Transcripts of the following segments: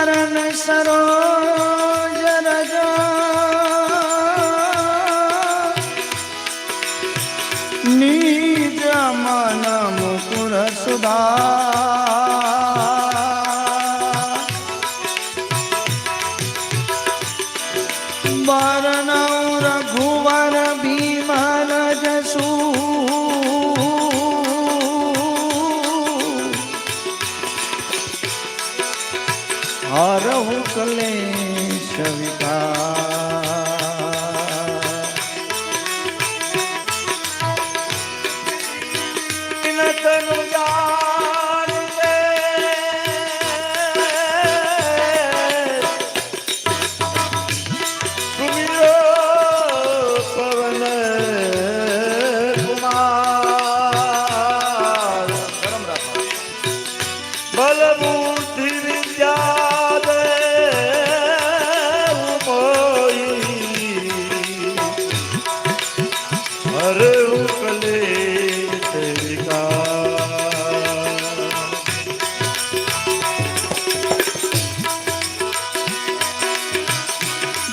चरण सरोज रज निज मन मुकुर सुधा वरणौ रघुवर भीमन जसु हरहु क्लेश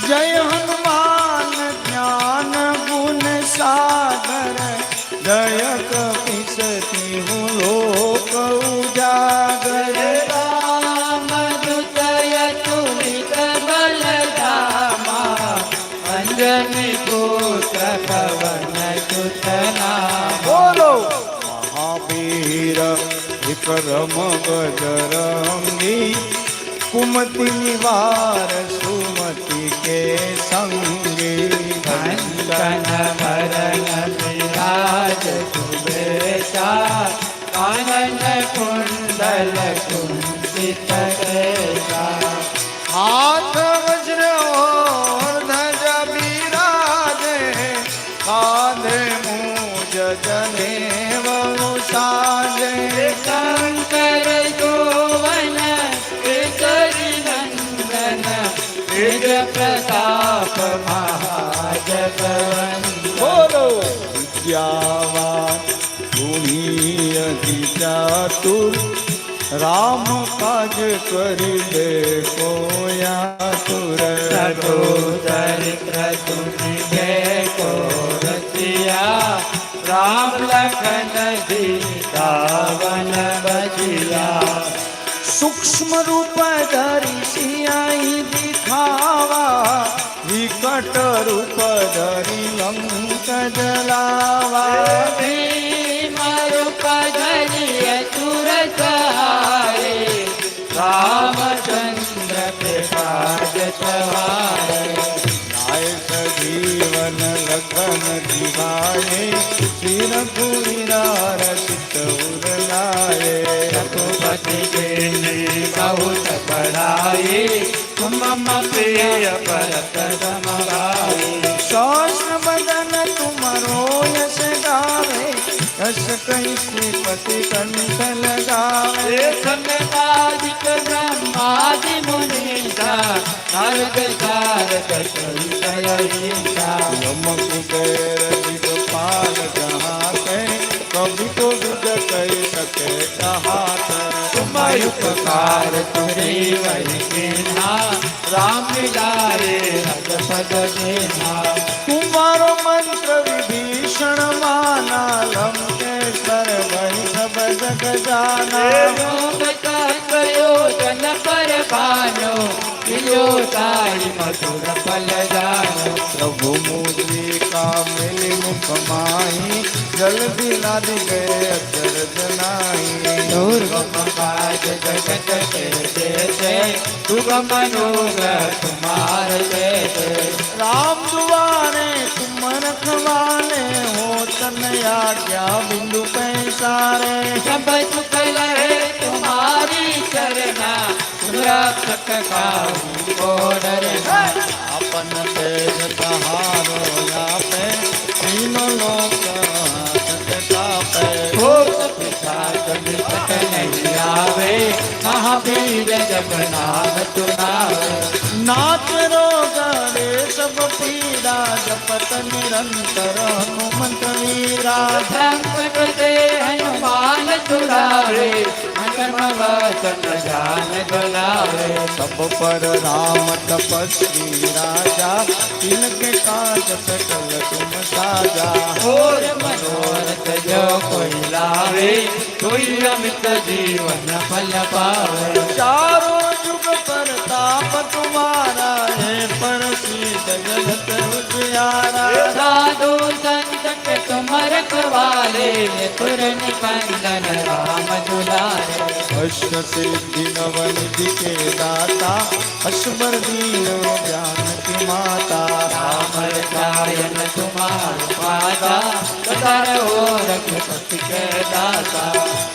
जय हनुमान ज्ञान गुण सागर जय कपीस तिहु लोक उजागर रामदूत अतुलित बल धामा अंजनी पुत्र पवन सुत नामा। बोलो महावीर विक्रम बजरंगी कुमति निवार सुमति के संगी कंचन भरण विराज सुबेसा कानन कुंडल कुंचित केसा हाथ वज्र और ध्वजा विराजे कांधे मूज जनेऊ साजे शंकर गोवन केसरी नंदन निज प्रताप महाजगवन। बोलो विद्यावान गुणी चातुर राम काज करिबे को आतुर चरित्र सुनिबे को रसिया राम लखन सीता वन बजिया। सूक्ष्म रूप धरि सियाई दिखावा विकट रूप धरि लंक जलावा भीम रूप धरि असुर सहारे रामचंद्र के काज सवारे। लाए सजीवन लखन जिवाए सिर गुणिनार सित उर लाए रघुपति के बहुत बड़ाई मम प्रिय भरत सम भाई। सहस्र बदन तुमरो यश गावे यश कहि श्रीपति कंठ लगावे सनकादिक ब्रह्मादि मुनीसा नारद सारद सहिता। यम कुबेर दिगपाल जहाँ ते कभी तो दुज कहि सके कहात तुम उपकार तुरे वही केना राम मिलाए रघुपत देना। तुम्हारो मंत्र विभीषण माना लंकेश्वर वही सब जग जाना। प्रयोजन पर भानो पिलो ताई मधुर फल जानो। प्रभु मुद्रिका मिली मुख माही जल बिना गए अचरज नाही। दुर्गम काज जगत के देते दुर्गम मनोरथ तुम्हार देते। राम दुआरे तुम रखवाले हो तन आज्ञा बिंदु पैसारे। सब सुख लहे तुम्हारी चरना रक्षक काहू को डरना। अपन तेज सहारो पे तीनों लोक नहीं आवे महावीर जब नाम सुनावे। नाथ रोग रे सब पीड़ा जपत निरंतर हनुमंत वीरा। संकट से हनुमान छुड़ावे मन कर्म वचन ध्यान दुलारे सब पर राम तपस्वी राजा, तिनके काज सकल तुम साजा। और मनोरथ जो कोई लावे, कोई अमित जीवन फल पावे। चारों जुग पर ताप तुम्हारा है, पर सीत जगत उजियारा। साधु संत के तुम रखवाले, तुर निकंदन राम दुलारे। अष्ट सिद्धि नवनिधि के दाता, अष्बर दीन ज्ञान की माता। राम रसायन तुम्हार पाता, सदर हो रघुपति के दाता।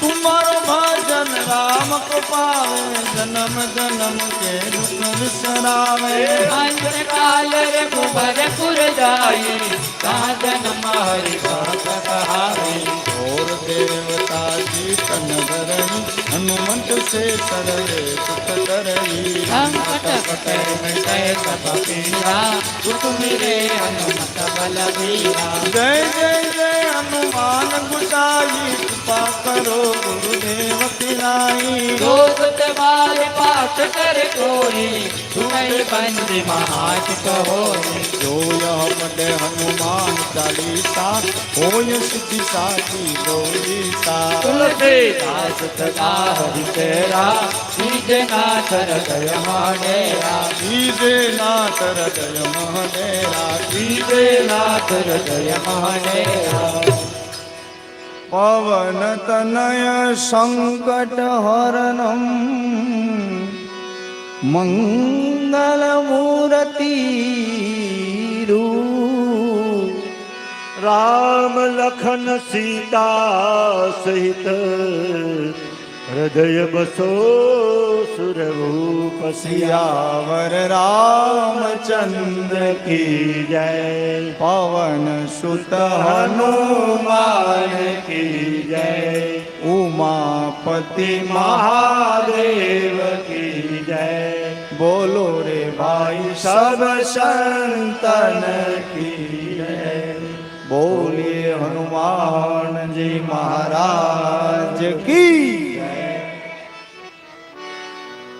तुम्हारो भजन राम को पावे, जन्म जन्म के दुख विसरावे। अंत काल रघुबर पुर जाई, साधन हरि भक्त कहावे। और देवता जी तन धरई, हनुमंत से सरले सुख करई। संकट कटे मिटे सब पीरा, दुख मिरे हनुमत बलबीरा। जय जय जय हनुमान गुसाई, कृपा करो गुरुदेव की नाई। जो तुम्हारे पास कर कोई, तुम्हें बंदी महाज कहोई। जो यह पढ़े हनुमान चालीसा, होय सिद्धि साची गौरीसा। तुलसीदास सदा हरि तेरा, नाथ हृदय मानेरा। सीधे नाथ हृदय महडेरा। सीधे नाथ हृदय मानेरा। पवन तनय संकट हरणम, मंगल मूर्ति रूप। राम लखन सीता सहित, हृदय बसो सुरभूप। सियावर रामचंद्र की जय, पवन सुत हनुमान की जय, उमापति महादेव की जय। बोलो रे भाई सब संतन की जय। बोलिए हनुमान जी महाराज की